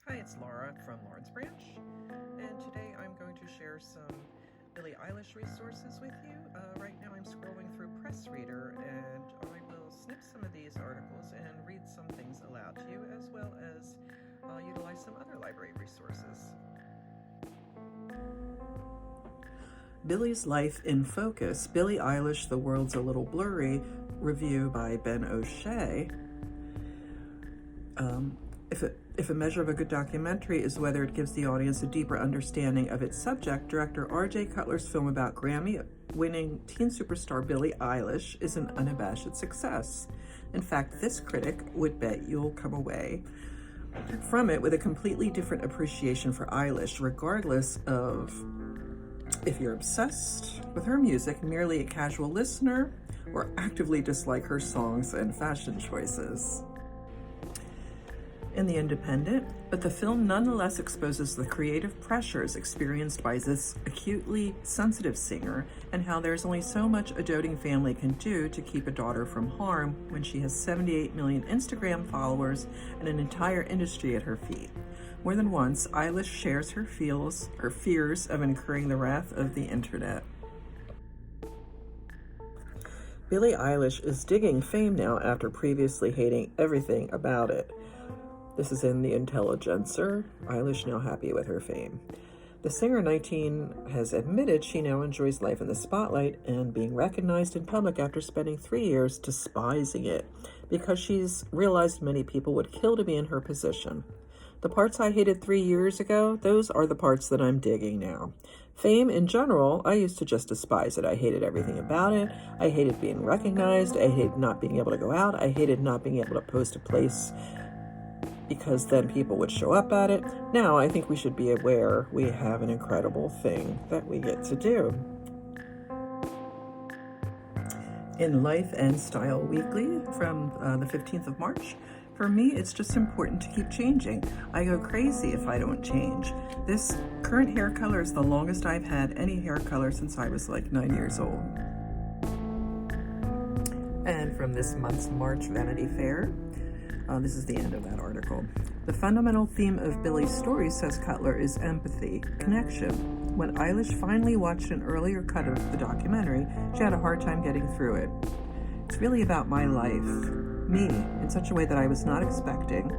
Hi, it's Laura from Lawrence Branch, and today I'm going to share some Billie Eilish resources with you. Right now I'm scrolling through Press Reader, and I will snip some of these articles and read some things aloud to you, as well as utilize some other library resources. Billie's Life in Focus, Billie Eilish, The World's a Little Blurry, review by Ben O'Shea. If a measure of a good documentary is whether it gives the audience a deeper understanding of its subject, director R.J. Cutler's film about Grammy-winning teen superstar Billie Eilish is an unabashed success. In fact, this critic would bet you'll come away from it with a completely different appreciation for Eilish, regardless of if you're obsessed with her music, merely a casual listener, or actively dislike her songs and fashion choices. In The Independent, but the film nonetheless exposes the creative pressures experienced by this acutely sensitive singer and how there's only so much a doting family can do to keep a daughter from harm when she has 78 million Instagram followers and an entire industry at her feet. More than once, Eilish shares her fears of incurring the wrath of the internet. Billie Eilish is digging fame now after previously hating everything about it. This is in The Intelligencer. Eilish now happy with her fame. The singer, 19, has admitted she now enjoys life in the spotlight and being recognized in public after spending 3 years despising it because she's realized many people would kill to be in her position. The parts I hated 3 years ago, those are the parts that I'm digging now. Fame in general, I used to just despise it. I hated everything about it. I hated being recognized. I hated not being able to go out. I hated not being able to post a place because then people would show up at it. Now I think we should be aware we have an incredible thing that we get to do. In Life and Style Weekly from the 15th of March, for me, it's just important to keep changing. I go crazy if I don't change. This current hair color is the longest I've had any hair color since I was like 9 years old. And from this month's March Vanity Fair, this is the end of that article. The fundamental theme of Billie's story, says Cutler, is empathy, connection. When Eilish finally watched an earlier cut of the documentary, she had a hard time getting through it. It's really about my life, me, in such a way that I was not expecting,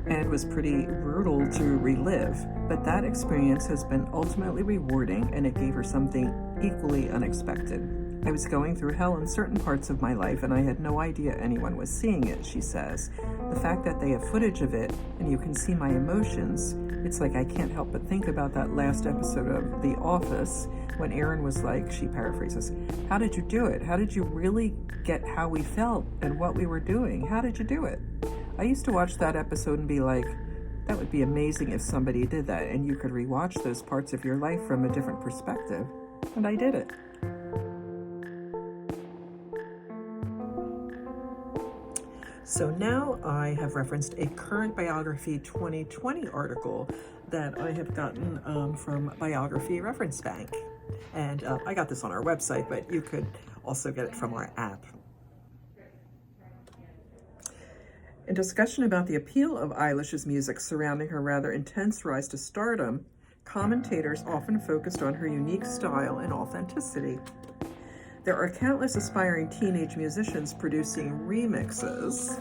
and was pretty brutal to relive. But that experience has been ultimately rewarding, and it gave her something equally unexpected. I was going through hell in certain parts of my life, and I had no idea anyone was seeing it, she says. The fact that they have footage of it, and you can see my emotions, it's like I can't help but think about that last episode of The Office, when Erin was like, she paraphrases, "How did you do it? How did you really get how we felt and what we were doing? How did you do it?" I used to watch that episode and be like, that would be amazing if somebody did that, and you could rewatch those parts of your life from a different perspective. And I did it. So now I have referenced a current Biography 2020 article that I have gotten from Biography Reference Bank. And I got this on our website, but you could also get it from our app. In discussion about the appeal of Eilish's music surrounding her rather intense rise to stardom, commentators often focused on her unique style and authenticity. There are countless aspiring teenage musicians producing remixes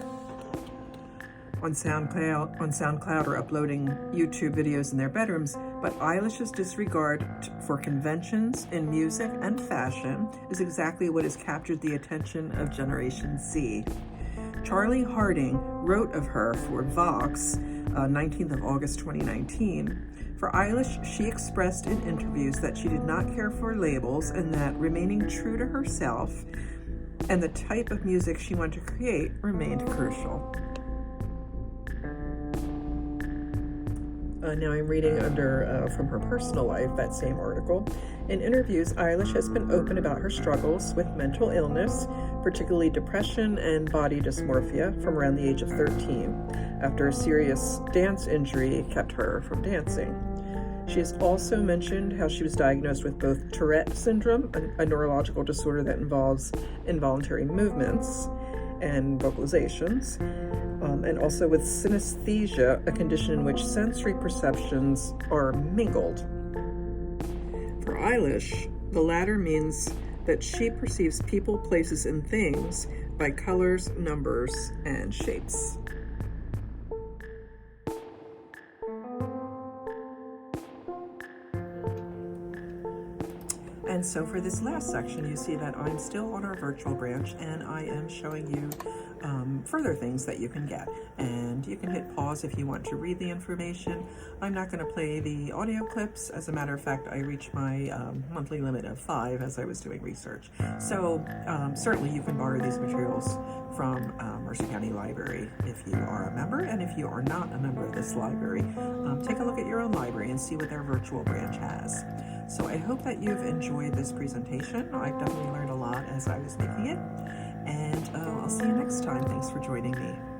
on SoundCloud or uploading YouTube videos in their bedrooms, but Eilish's disregard for conventions in music and fashion is exactly what has captured the attention of Generation Z. Charlie Harding wrote of her for Vox, 19th of August 2019. For Eilish, she expressed in interviews that she did not care for labels and that remaining true to herself and the type of music she wanted to create remained crucial. Now I'm reading from her personal life, that same article. In interviews, Eilish has been open about her struggles with mental illness, particularly depression and body dysmorphia, from around the age of 13, after a serious dance injury kept her from dancing. She has also mentioned how she was diagnosed with both Tourette syndrome, a neurological disorder that involves involuntary movements and vocalizations, and also with synesthesia, a condition in which sensory perceptions are mingled. For Eilish, the latter means that she perceives people, places, and things by colors, numbers, and shapes. And so for this last section, you see that I'm still on our virtual branch, and I am showing you further things that you can get. And you can hit pause if you want to read the information. I'm not going to play the audio clips. As a matter of fact, I reached my monthly limit of 5 as I was doing research. So certainly you can borrow these materials from Mercer County Library if you are a member, and if you are not a member of this library, take a look at your own library and see what their virtual branch has. So I hope that you've enjoyed this presentation. I've definitely learned a lot as I was making it, and I'll see you next time. Thanks for joining me.